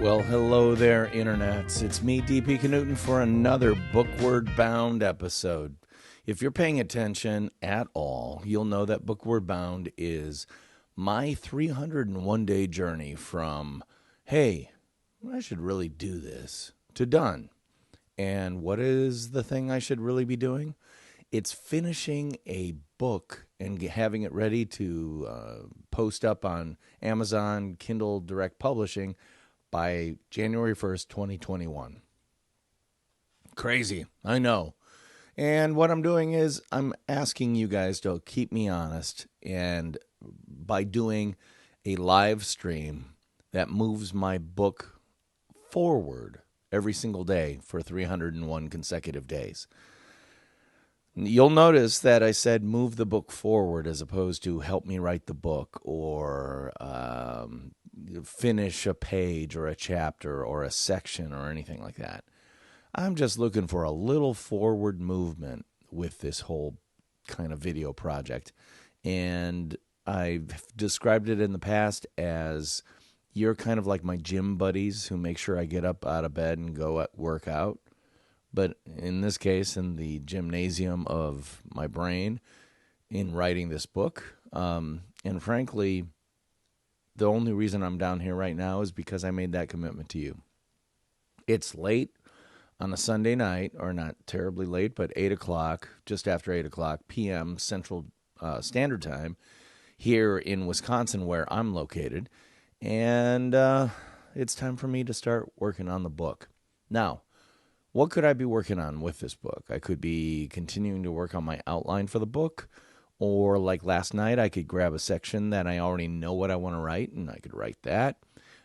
Well, hello there, internets. It's me, DP Knudten, for another Bookward Bound episode. If you're paying attention at all, you'll know that Bookward Bound is my 301-day journey from, hey, I should really do this, to done. And what is the thing I should really be doing? It's finishing a book and having it ready to post up on Amazon, Kindle Direct Publishing by January 1st, 2021. Crazy, I know. And what I'm doing is I'm asking you guys to keep me honest, and by doing a live stream that moves my book forward every single day for 301 consecutive days. You'll notice that I said move the book forward as opposed to help me write the book or finish a page or a chapter or a section or anything like that. I'm just looking for a little forward movement with this whole kind of video project. And I've described it in the past as you're kind of like my gym buddies who make sure I get up out of bed and go work out. But in this case, in the gymnasium of my brain, in writing this book, and frankly, the only reason I'm down here right now is because I made that commitment to you. It's late on a Sunday night, or not terribly late, but 8 o'clock, just after 8 o'clock p.m. Central Standard Time here in Wisconsin, where I'm located, and it's time for me to start working on the book. Now, what could I be working on with this book? I could be continuing to work on my outline for the book, or like last night, I could grab a section that I already know what I want to write, and I could write that.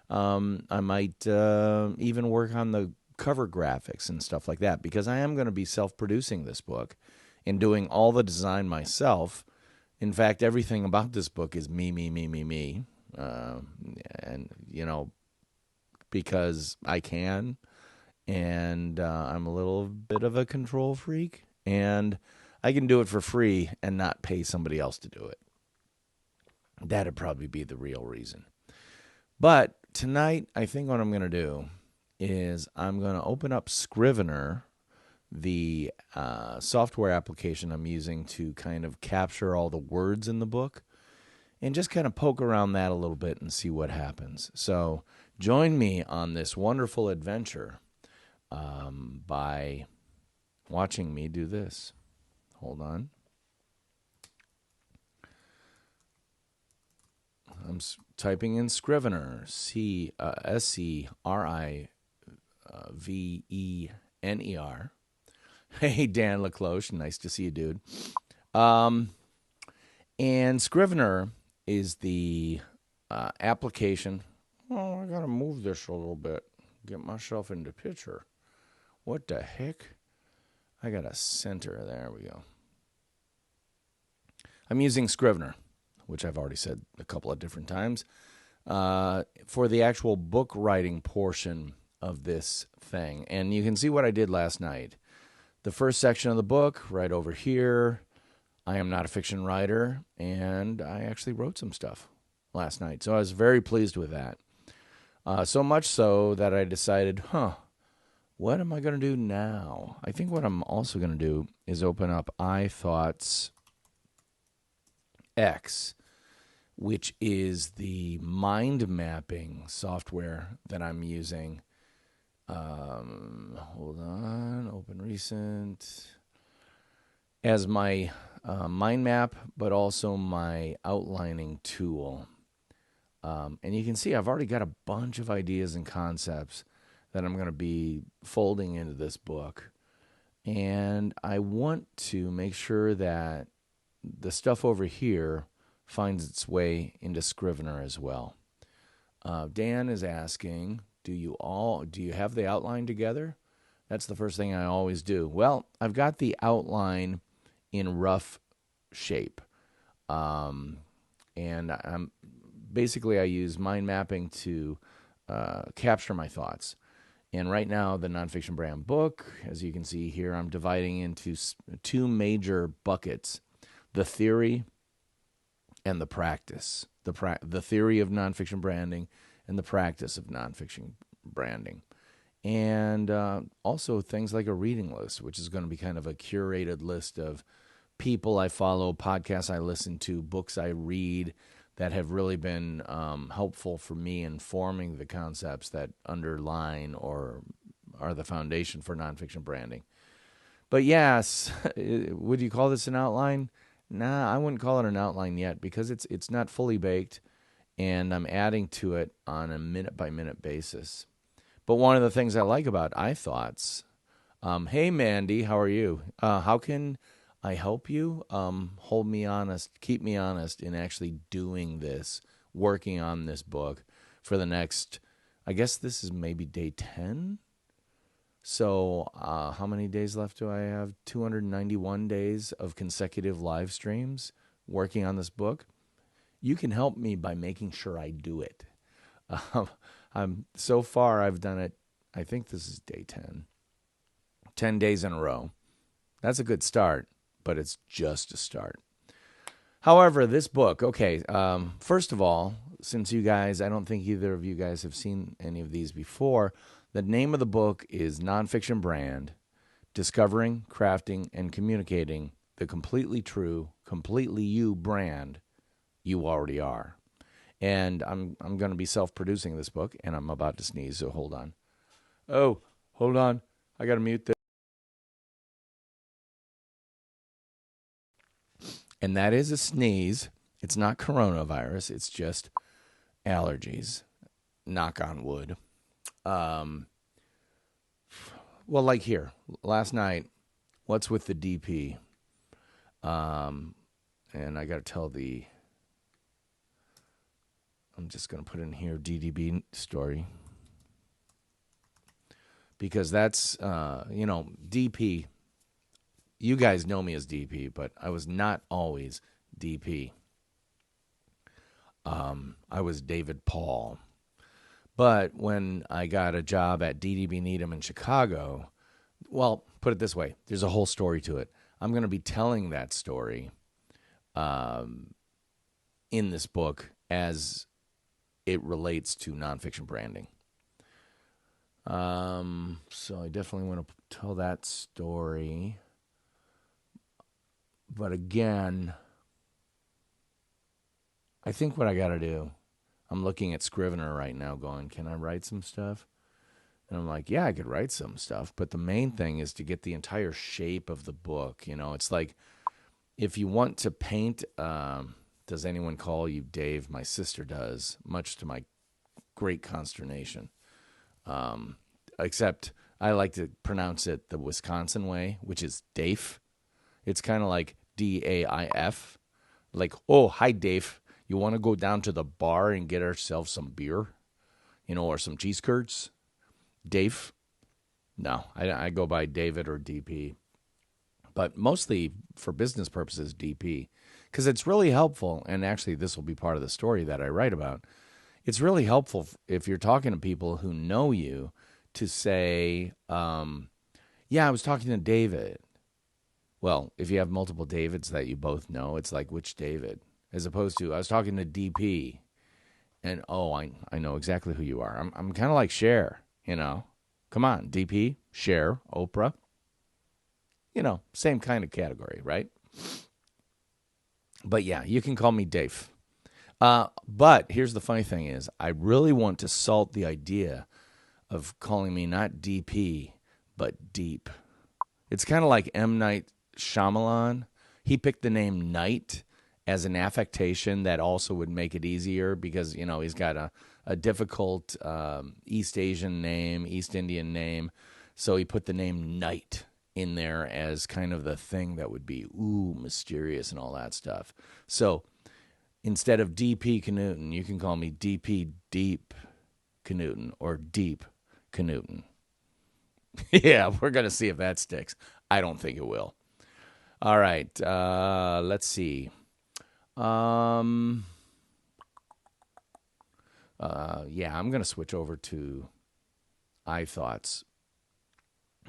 I might even work on the cover graphics and stuff like that, because I am going to be self-producing this book and doing all the design myself. In fact, everything about this book is me. And, you know, because I can. And I'm a little bit of a control freak, and I can do it for free and not pay somebody else to do it. That'd probably be the real reason. But tonight, I think what I'm going to do is I'm going to open up Scrivener, the software application I'm using to kind of capture all the words in the book, and just kind of poke around that a little bit and see what happens. So join me on this wonderful adventure by watching me do this. Hold on. I'm typing in Scrivener, Scrivener. Hey, Dan LaCloche, nice to see you, dude. And Scrivener is the application. Oh, I got to move this a little bit. Get myself into picture. What the heck? I got a center. There we go. I'm using Scrivener, which I've already said a couple of different times, for the actual book writing portion of this thing. And you can see what I did last night. The first section of the book, right over here, I am not a fiction writer, and I actually wrote some stuff last night. So I was very pleased with that. So much so that I decided, what am I going to do now? I think what I'm also going to do is open up iThoughts X, which is the mind mapping software that I'm using. Hold on, open recent. As my mind map, but also my outlining tool. And you can see I've already got a bunch of ideas and concepts that I'm going to be folding into this book. And I want to make sure that the stuff over here finds its way into Scrivener as well. Dan is asking, do you have the outline together? That's the first thing I always do. Well, I've got the outline in rough shape. And I use mind mapping to capture my thoughts. And right now, the Nonfiction Brand book, as you can see here, I'm dividing into two major buckets: the theory and the practice. The theory of nonfiction branding and the practice of nonfiction branding. And also things like a reading list, which is going to be kind of a curated list of people I follow, podcasts I listen to, books I read that have really been helpful for me in forming the concepts that underline or are the foundation for nonfiction branding. But yes, would you call this an outline? Nah, I wouldn't call it an outline yet because it's not fully baked, and I'm adding to it on a minute-by-minute basis. But one of the things I like about iThoughts, hey, Mandy, how are you? How can I help you? Hold me honest, keep me honest in actually doing this, working on this book for the next, I guess this is maybe day 10. So how many days left do I have? 291 days of consecutive live streams working on this book. You can help me by making sure I do it. So far, I've done it, I think this is day 10. 10 days in a row. That's a good start, but it's just a start. However, this book, okay, first of all, since you guys, I don't think either of you guys have seen any of these before, the name of the book is Nonfiction Brand, Discovering, Crafting, and Communicating the Completely True, Completely You brand you already are. And I'm going to be self-producing this book, and I'm about to sneeze, so hold on. Oh, hold on. I got to mute this. And that is a sneeze. It's not coronavirus. It's just allergies. Knock on wood. Well, like here, last night, what's with the DP? And I got to tell I'm just going to put in here DDB story. Because that's, DP. You guys know me as DP, but I was not always DP. I was David Paul. But when I got a job at DDB Needham in Chicago, well, put it this way, there's a whole story to it. I'm going to be telling that story in this book as it relates to nonfiction branding. So I definitely want to tell that story. But again, I think what I got to do, I'm looking at Scrivener right now going, can I write some stuff? And I'm like, yeah, I could write some stuff. But the main thing is to get the entire shape of the book. You know, it's like if you want to paint, does anyone call you Dave? My sister does, much to my great consternation. Except I like to pronounce it the Wisconsin way, which is Dave. It's kind of like DAIF. Like, oh, hi, Dave. You want to go down to the bar and get ourselves some beer? Or some cheese curds? Dave? No, I go by David or DP. But mostly for business purposes, DP. Because it's really helpful, and actually this will be part of the story that I write about. It's really helpful if you're talking to people who know you to say, yeah, I was talking to David. Well, if you have multiple Davids that you both know, it's like, which David? As opposed to, I was talking to DP, and, oh, I know exactly who you are. I'm kind of like Cher, Come on, DP, Cher, Oprah. Same kind of category, right? But, yeah, you can call me Dave. But here's the funny thing is, I really want to salt the idea of calling me not DP, but Deep. It's kind of like M. Night Shyamalan. He picked the name Night as an affectation that also would make it easier because, he's got a difficult East Asian name, East Indian name. So he put the name Night in there as kind of the thing that would be, mysterious and all that stuff. So instead of DP Knudten, you can call me DP Deep Knudten or Deep Knudten. Yeah, we're going to see if that sticks. I don't think it will. All right, let's see. Yeah, I'm going to switch over to iThoughts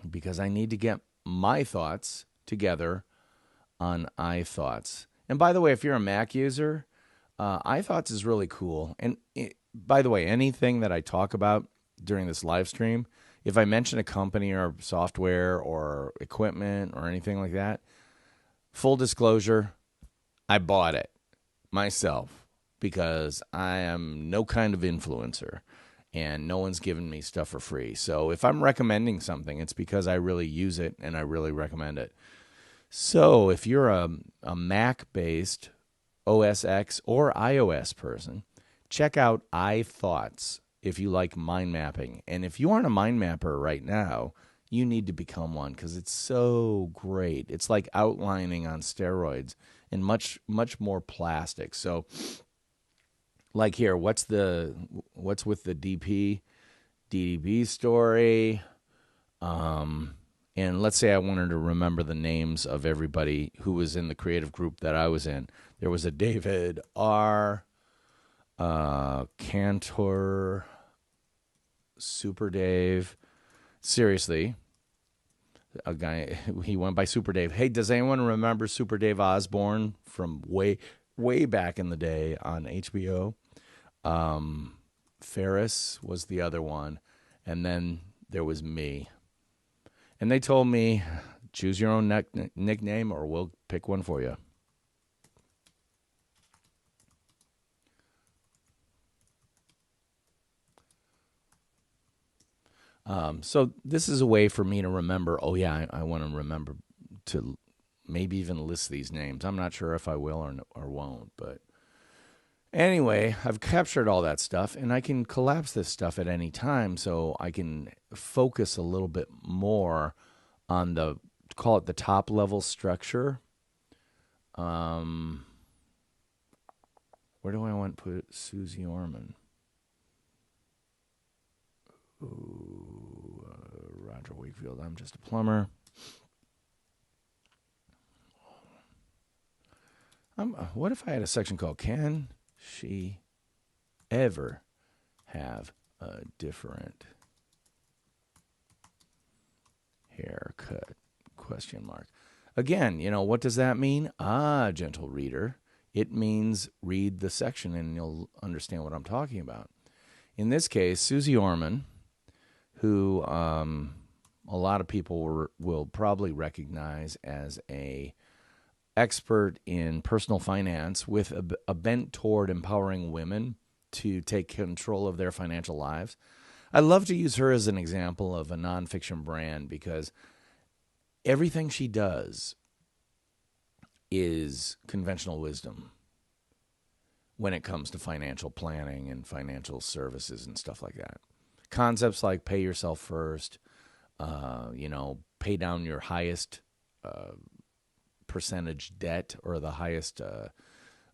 because I need to get my thoughts together on iThoughts. And by the way, if you're a Mac user, iThoughts is really cool. And by the way, anything that I talk about during this live stream, if I mention a company or software or equipment or anything like that, full disclosure, I bought it myself because I am no kind of influencer and no one's giving me stuff for free. So if I'm recommending something, it's because I really use it and I really recommend it. So if you're a Mac-based OS X or iOS person, check out iThoughts if you like mind mapping. And if you aren't a mind mapper right now, you need to become one because it's so great. It's like outlining on steroids and much, much more plastic. So like here, what's with the DDB story? And let's say I wanted to remember the names of everybody who was in the creative group that I was in. There was a David R., Cantor, Super Dave. Seriously, a guy, he went by Super Dave. Hey, does anyone remember Super Dave Osborne from way back in the day on HBO? Ferris was the other one. And then there was me. And they told me, choose your own nickname or we'll pick one for you. So this is a way for me to remember, oh yeah, I want to remember to maybe even list these names. I'm not sure if I will or won't, but anyway, I've captured all that stuff and I can collapse this stuff at any time so I can focus a little bit more on call it the top level structure. Where do I want to put Susie Orman? Ooh, Roger Wakefield, I'm just a plumber. What if I had a section called Can She Ever Have a Different Haircut? Question mark. Again, what does that mean? Gentle reader. It means read the section and you'll understand what I'm talking about. In this case, Susie Orman, who a lot of people will probably recognize as a expert in personal finance with a bent toward empowering women to take control of their financial lives. I love to use her as an example of a nonfiction brand because everything she does is conventional wisdom when it comes to financial planning and financial services and stuff like that. Concepts like pay yourself first, pay down your highest percentage debt or the highest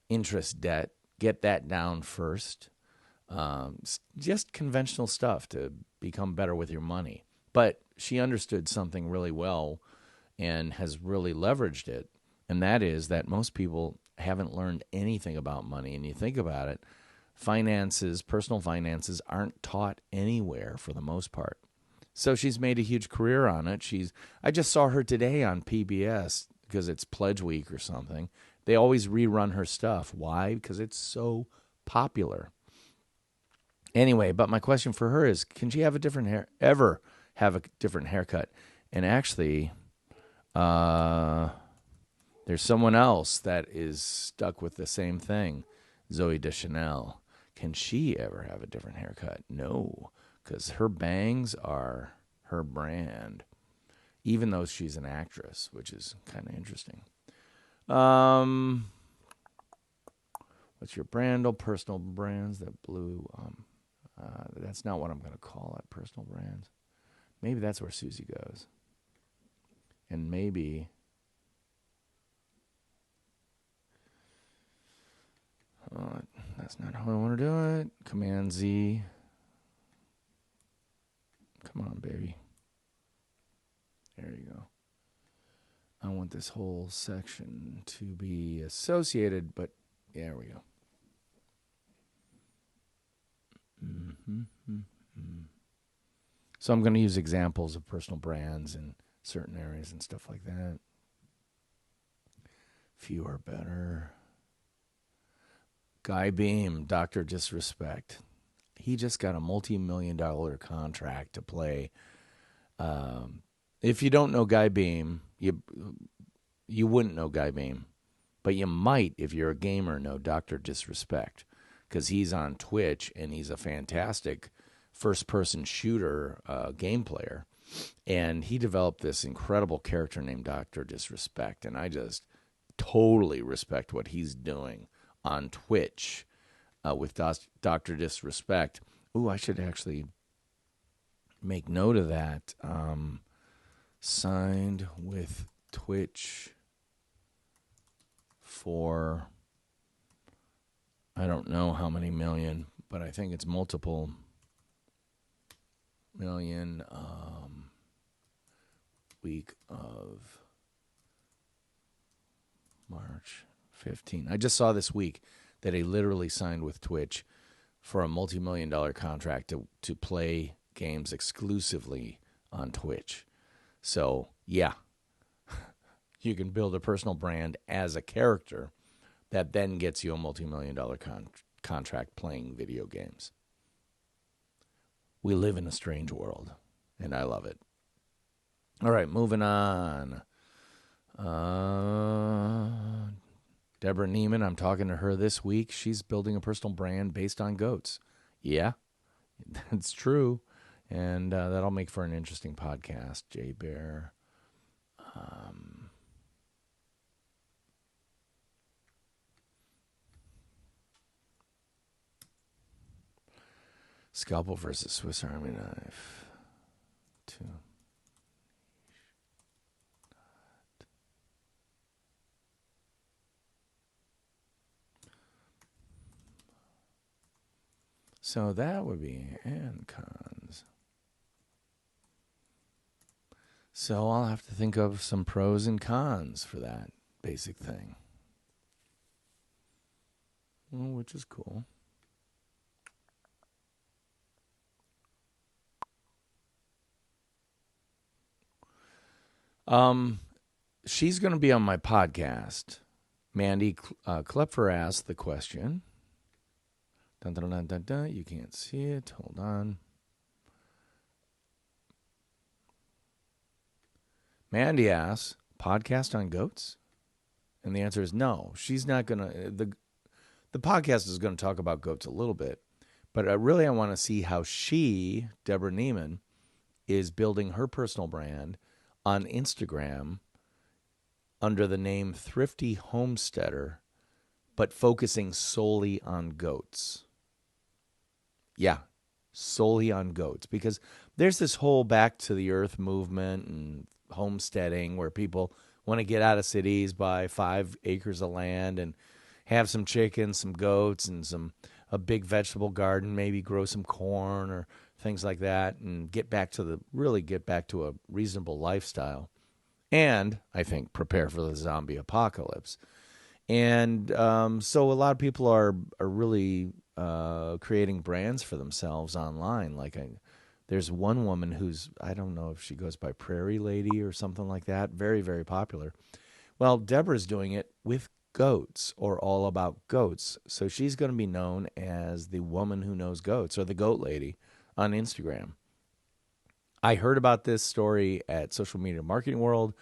interest debt, get that down first. Just conventional stuff to become better with your money. But she understood something really well and has really leveraged it, and that is that most people haven't learned anything about money. And you think about it, personal finances aren't taught anywhere for the most part. So she's made a huge career on it. I just saw her today on PBS because it's Pledge Week or something. They always rerun her stuff. Why? Because it's so popular. Anyway, but my question for her is, can she ever have a different haircut? And actually, there's someone else that is stuck with the same thing, Zooey Deschanel. Can she ever have a different haircut? No, because her bangs are her brand, even though she's an actress, which is kind of interesting. What's your brand? Oh, personal brands, that blue. That's not what I'm going to call it, personal brands. Maybe that's where Susie goes. And maybe... that's not how I want to do it. Command Z. Come on, baby. There you go. I want this whole section to be associated, but there we go. So I'm going to use examples of personal brands in certain areas and stuff like that. Fewer better. Guy Beam, Dr. Disrespect. he just got a multi-million-dollar contract to play. If you don't know Guy Beam, you wouldn't know Guy Beam, but you might, if you're a gamer, know Dr. Disrespect, because he's on Twitch and he's a fantastic first-person shooter game player. And he developed this incredible character named Dr. Disrespect, and I just totally respect what he's doing on Twitch with Dr. Disrespect. Ooh, I should actually make note of that. Signed with Twitch for, I don't know how many million, but I think it's multiple million. Week of March 15. I just saw this week that he literally signed with Twitch for a multi-million-dollar contract to play games exclusively on Twitch. So, yeah, you can build a personal brand as a character that then gets you a multi-million-dollar contract playing video games. We live in a strange world, and I love it. All right, moving on. Deborah Neiman, I'm talking to her this week. She's building a personal brand based on goats. Yeah, that's true. And that'll make for an interesting podcast. Jay Bear. Scalpel versus Swiss Army knife. 2. So that would be and cons. So I'll have to think of some pros and cons for that basic thing. Well, which is cool. She's going to be on my podcast. Mandy Klepfer asked the question. Dun, dun, dun, dun, dun. You can't see it. Hold on. Mandy asks, podcast on goats? And the answer is no. She's not going to. The podcast is going to talk about goats a little bit. But I want to see how she, Deborah Neiman, is building her personal brand on Instagram under the name Thrifty Homesteader, but focusing solely on goats. Yeah, solely on goats. Because there's this whole back to the earth movement and homesteading where people want to get out of cities, buy 5 acres of land and have some chickens, some goats, and a big vegetable garden, maybe grow some corn or things like that, and get back to a reasonable lifestyle. And I think prepare for the zombie apocalypse. And so a lot of people are really creating brands for themselves online. There's one woman who's, I don't know if she goes by Prairie Lady or something like that, very, very popular. Well, Deborah's doing it with goats, or all about goats. So she's going to be known as the woman who knows goats, or the goat lady on Instagram. I heard about this story at Social Media Marketing World.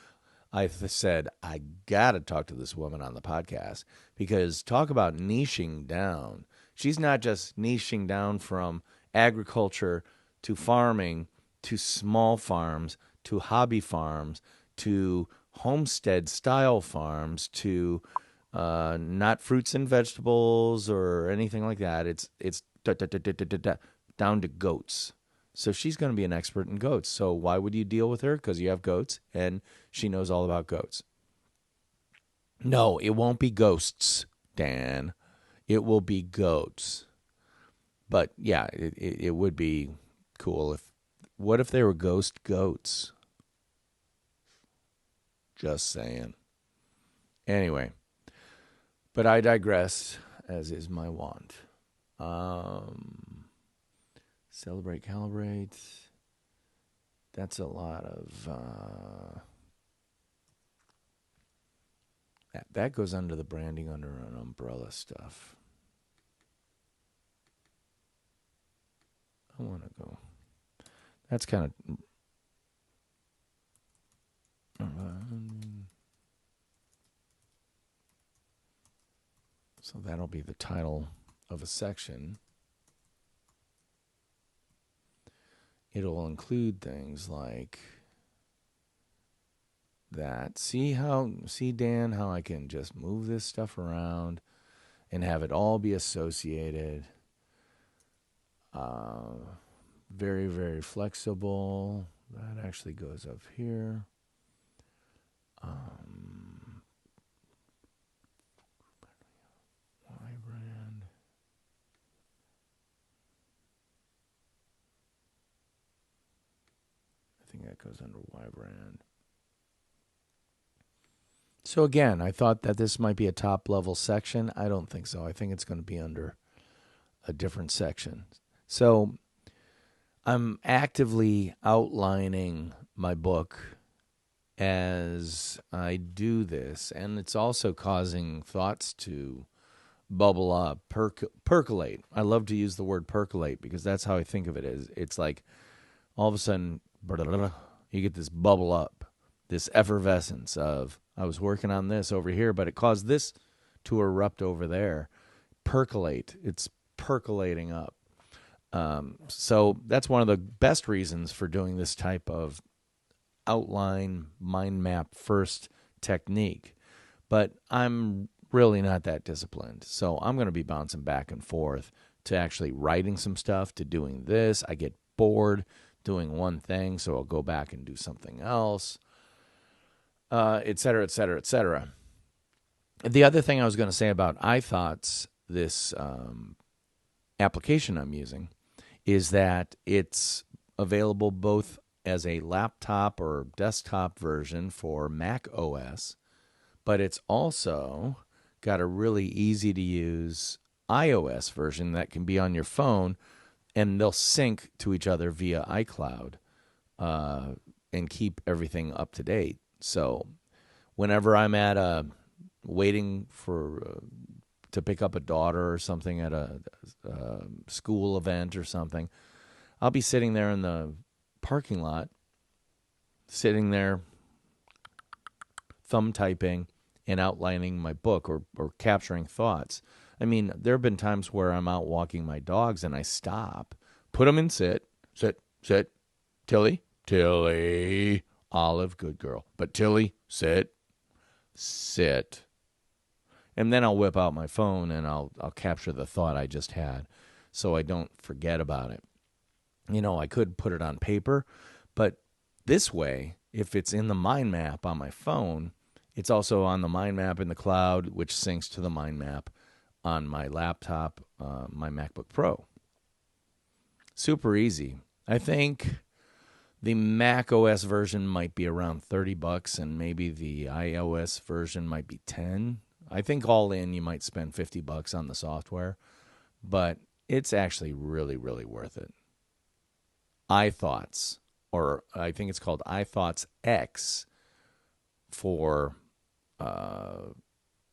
I said, I got to talk to this woman on the podcast, because talk about niching down. She's not just niching down from agriculture to farming to small farms to hobby farms to homestead style farms to not fruits and vegetables or anything like that. It's down to goats. So she's going to be an expert in goats. So why would you deal with her? Because you have goats, and she knows all about goats. No, it won't be ghosts, Dan. It will be goats. But yeah, it would be cool what if they were ghost goats? Just saying. Anyway, but I digress, as is my wont. Celebrate, calibrate. That's a lot of that goes under the branding under an umbrella stuff. I want to go. That's kind of. So that'll be the title of a section. It'll include things like that. See, Dan, how I can just move this stuff around and have it all be associated. Very, very flexible. That actually goes up here. Y brand. I think that goes under Y brand. So again, I thought that this might be a top level section. I don't think so. I think it's going to be under a different section. So I'm actively outlining my book as I do this, and it's also causing thoughts to bubble up, percolate. I love to use the word percolate because that's how I think of it. It's like all of a sudden you get this bubble up, this effervescence of, I was working on this over here, but it caused this to erupt over there. Percolate. It's percolating up. So that's one of the best reasons for doing this type of outline, mind map first technique. But I'm really not that disciplined. So I'm going to be bouncing back and forth to actually writing some stuff, to doing this. I get bored doing one thing, so I'll go back and do something else, et cetera, et cetera, et cetera. The other thing I was going to say about iThoughts, this application I'm using, is that it's available both as a laptop or desktop version for Mac OS, but it's also got a really easy to use iOS version that can be on your phone, and they'll sync to each other via iCloud and keep everything up to date. So whenever I'm at waiting for to pick up a daughter or something at a school event or something, I'll be sitting there in the parking lot, sitting there thumb typing and outlining my book or capturing thoughts. I mean, there have been times where I'm out walking my dogs and I stop, put them in sit, Tilly, Olive, good girl, but Tilly, sit. And then I'll whip out my phone and I'll capture the thought I just had so I don't forget about it. You know, I could put it on paper, but this way, if it's in the mind map on my phone, it's also on the mind map in the cloud, which syncs to the mind map on my laptop, my MacBook Pro. Super easy. I think the Mac OS version might be around $30, and maybe the iOS version might be $10. I think all in, you might spend $50 on the software, but it's actually really, really worth it. iThoughts, or I think it's called iThoughts X for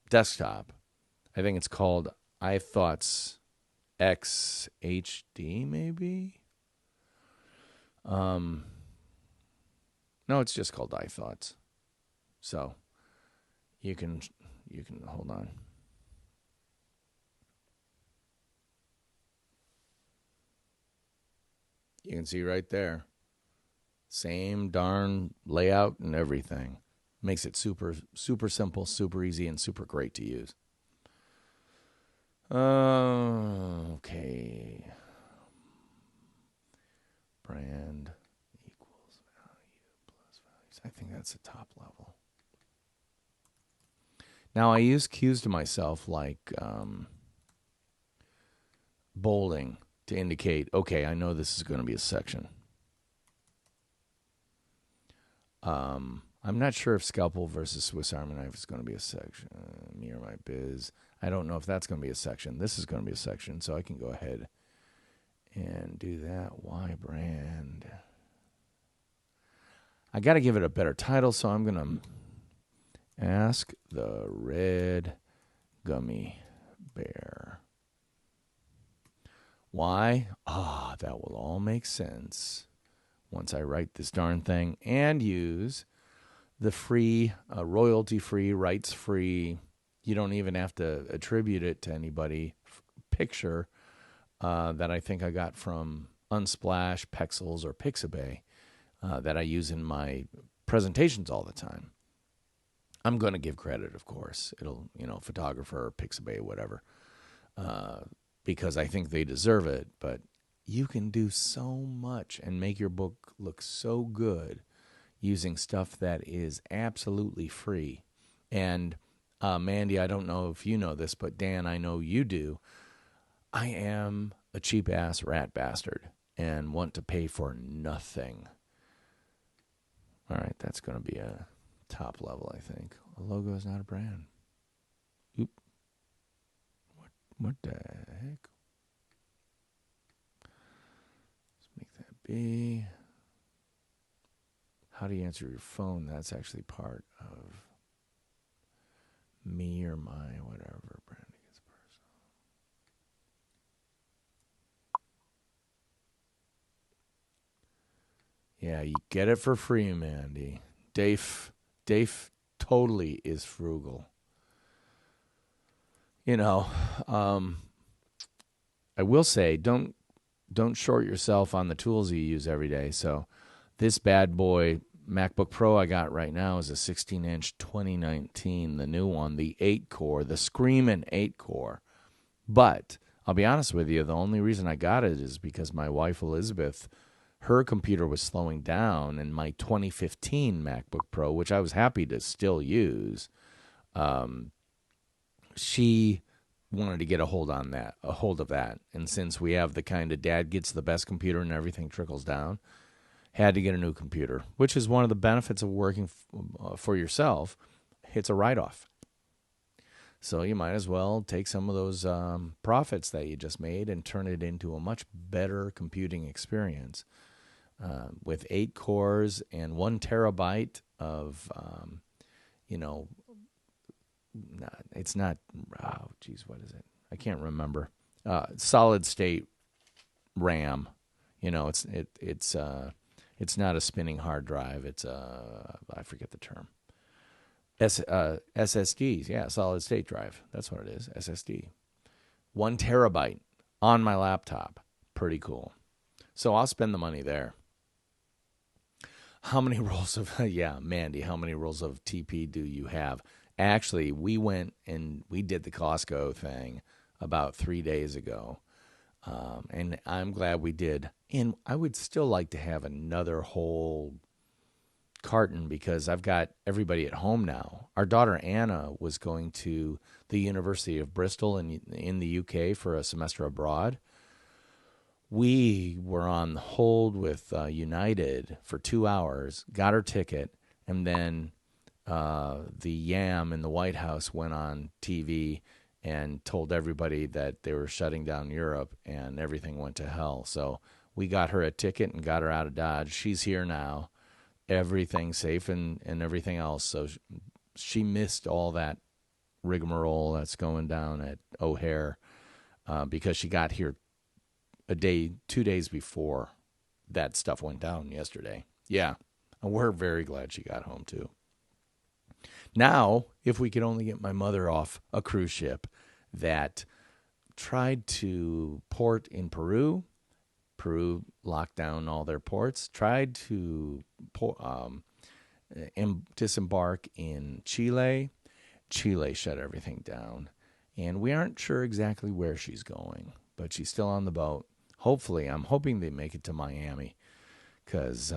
desktop. I think it's called iThoughts X HD, maybe. No, it's just called iThoughts. So you can hold on. You can see right there. Same darn layout and everything. Makes it super, super simple, super easy, and super great to use. Okay. Brand equals value plus values. I think that's the top level. Now, I use cues to myself like bolding to indicate, okay, I know this is going to be a section. I'm not sure if Scalpel versus Swiss Army Knife is going to be a section. Me or my biz. I don't know if that's going to be a section. This is going to be a section, so I can go ahead and do that. Y brand. I got to give it a better title, so I'm going to ask the red gummy bear Why? That will all make sense once I write this darn thing and use the free, royalty-free, rights-free, you don't even have to attribute it to anybody, picture that I think I got from Unsplash, Pexels, or Pixabay that I use in my presentations all the time. I'm going to give credit, of course. It'll, photographer, Pixabay, whatever, because I think they deserve it. But you can do so much and make your book look so good using stuff that is absolutely free. And Mandy, I don't know if you know this, but Dan, I know you do. I am a cheap-ass rat bastard and want to pay for nothing. All right, that's going to be a top level, I think. A logo is not a brand. Oop. What the heck? Let's make that be. How do you answer your phone? That's actually part of me or my whatever. Branding is personal. Yeah, you get it for free, Mandy. Dave totally is frugal. I will say, don't short yourself on the tools you use every day. So this bad boy MacBook Pro I got right now is a 16-inch 2019, the new one, the 8-core, the Screamin' 8-core. But I'll be honest with you, the only reason I got it is because my wife Elizabeth, her computer was slowing down, and my 2015 MacBook Pro, which I was happy to still use, she wanted to get a hold of that. And since we have the kind of dad gets the best computer and everything trickles down, had to get a new computer, which is one of the benefits of working for yourself. It's a write-off. So you might as well take some of those profits that you just made and turn it into a much better computing experience. With 8 cores and 1 terabyte of, it's not, what is it? I can't remember. Solid state RAM. It's not a spinning hard drive. It's I forget the term. SSDs, yeah, solid state drive. That's what it is, SSD. 1 terabyte on my laptop. Pretty cool. So I'll spend the money there. How many rolls of, Mandy, how many rolls of TP do you have? Actually, we went and we did the Costco thing about 3 days ago. And I'm glad we did. And I would still like to have another whole carton because I've got everybody at home now. Our daughter Anna was going to the University of Bristol in the UK for a semester abroad. We were on hold with United for 2 hours, got her ticket, and then the Yam in the White House went on TV and told everybody that they were shutting down Europe and everything went to hell. So we got her a ticket and got her out of Dodge. She's here now. Everything's safe and everything else. So she missed all that rigmarole that's going down at O'Hare because she got here 2 days before that stuff went down yesterday. Yeah, and we're very glad she got home too. Now, if we could only get my mother off a cruise ship that tried to port in Peru locked down all their ports, tried to disembark in Chile. Chile shut everything down. And we aren't sure exactly where she's going, but she's still on the boat. Hopefully, I'm hoping they make it to Miami because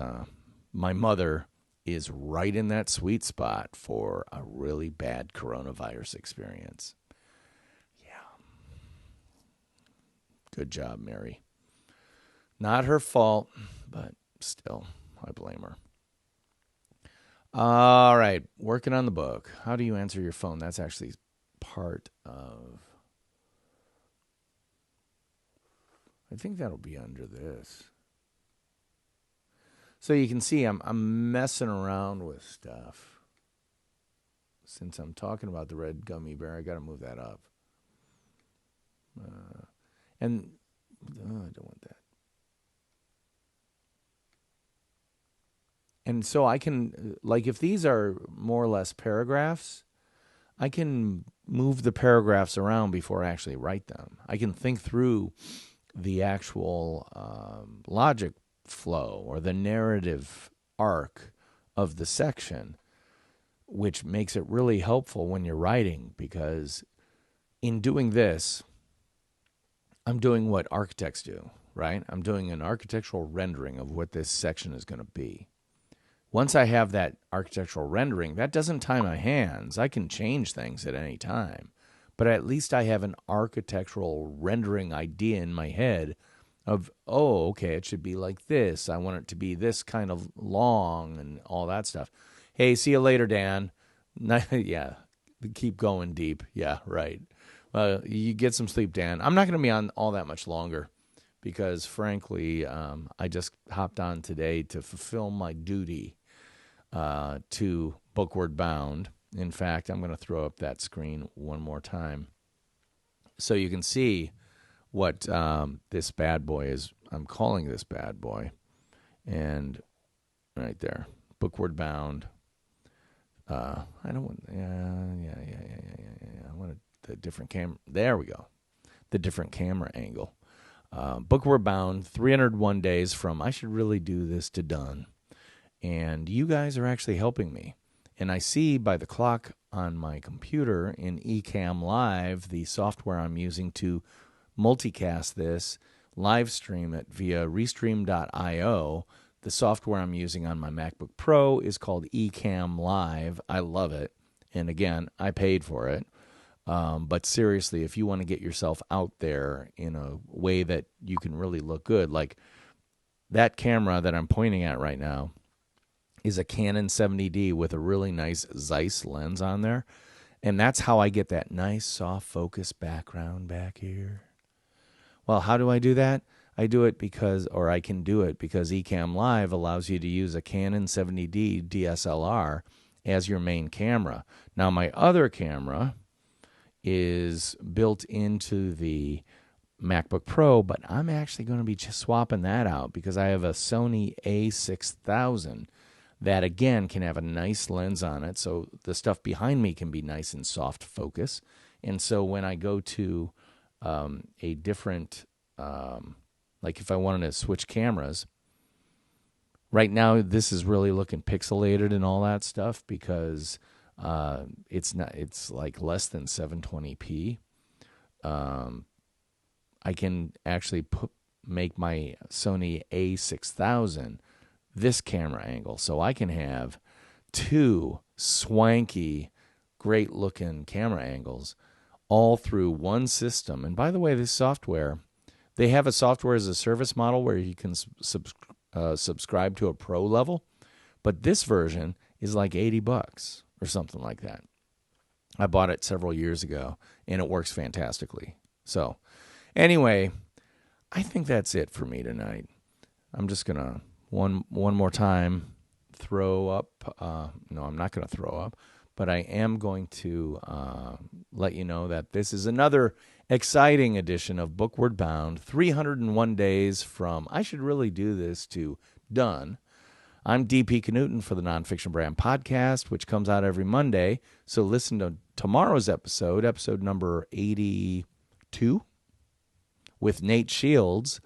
my mother is right in that sweet spot for a really bad coronavirus experience. Yeah. Good job, Mary. Not her fault, but still, I blame her. All right, working on the book. How do you answer your phone? That's actually part of... I think that'll be under this. So you can see I'm messing around with stuff. Since I'm talking about the red gummy bear, I got to move that up. And I don't want that. And so I can, like, if these are more or less paragraphs, I can move the paragraphs around before I actually write them. I can think through the actual logic flow or the narrative arc of the section, which makes it really helpful when you're writing, because in doing this, I'm doing what architects do, right? I'm doing an architectural rendering of what this section is going to be. Once I have that architectural rendering, that doesn't tie my hands. I can change things at any time. But at least I have an architectural rendering idea in my head of, oh, okay, it should be like this. I want it to be this kind of long and all that stuff. Hey, see you later, Dan. Yeah, keep going deep. Yeah, right. You get some sleep, Dan. I'm not going to be on all that much longer because, frankly, I just hopped on today to fulfill my duty to Bookward Bound. In fact, I'm going to throw up that screen one more time so you can see what this bad boy is. I'm calling this bad boy. And right there, Bookward Bound. I don't want, yeah. I want the different camera. There we go. The different camera angle. Bookward Bound, 301 days from I should really do this to done. And you guys are actually helping me. And I see by the clock on my computer in Ecamm Live, the software I'm using to multicast this, live stream it via restream.io. The software I'm using on my MacBook Pro is called Ecamm Live. I love it. And again, I paid for it. But seriously, if you want to get yourself out there in a way that you can really look good, like that camera that I'm pointing at right now is a Canon 70D with a really nice Zeiss lens on there. And that's how I get that nice soft focus background back here. Well, how do I do that? I do it because, or I can do it because Ecamm Live allows you to use a Canon 70D DSLR as your main camera. Now, my other camera is built into the MacBook Pro, but I'm actually going to be just swapping that out because I have a Sony a6000 that, again, can have a nice lens on it, so the stuff behind me can be nice and soft focus. And so when I go to a different, like if I wanted to switch cameras, right now this is really looking pixelated and all that stuff because it's like less than 720p. I can actually make my Sony a6000 this camera angle, so I can have two swanky, great-looking camera angles all through one system. And by the way, this software, they have a software as a service model where you can subscribe to a pro level, but this version is like $80 or something like that. I bought it several years ago, and it works fantastically. So anyway, I think that's it for me tonight. I'm just going to one more time throw up. No, I'm not going to throw up, but I am going to let you know that this is another exciting edition of Bookward Bound, 301 days from I should really do this to done. I'm DP Knudten for the Nonfiction Brand podcast, which comes out every Monday. So listen to tomorrow's episode number 82, with Nate Shields.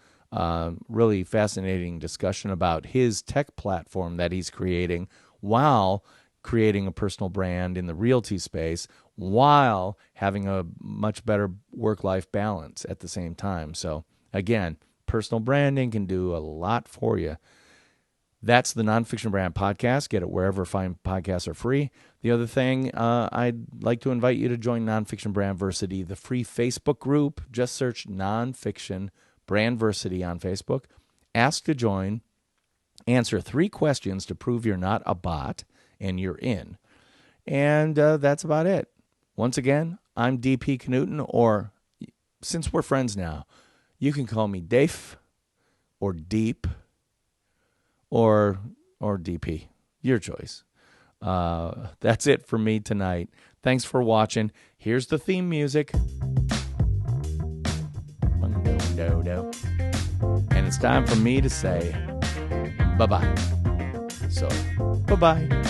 Really fascinating discussion about his tech platform that he's creating while creating a personal brand in the realty space while having a much better work-life balance at the same time. So again, personal branding can do a lot for you. That's the Nonfiction Brand podcast. Get it wherever fine podcasts are free. The other thing, I'd like to invite you to join Nonfiction Brandversity, the free Facebook group. Just search Nonfiction Brandversity on Facebook. Ask to join. Answer 3 questions to prove you're not a bot, and you're in. And that's about it. Once again, I'm DP Knudten, or since we're friends now, you can call me Dave or Deep or DP. Your choice. That's it for me tonight. Thanks for watching. Here's the theme music. Do, do, do. it's time for me to say bye-bye. So, bye-bye.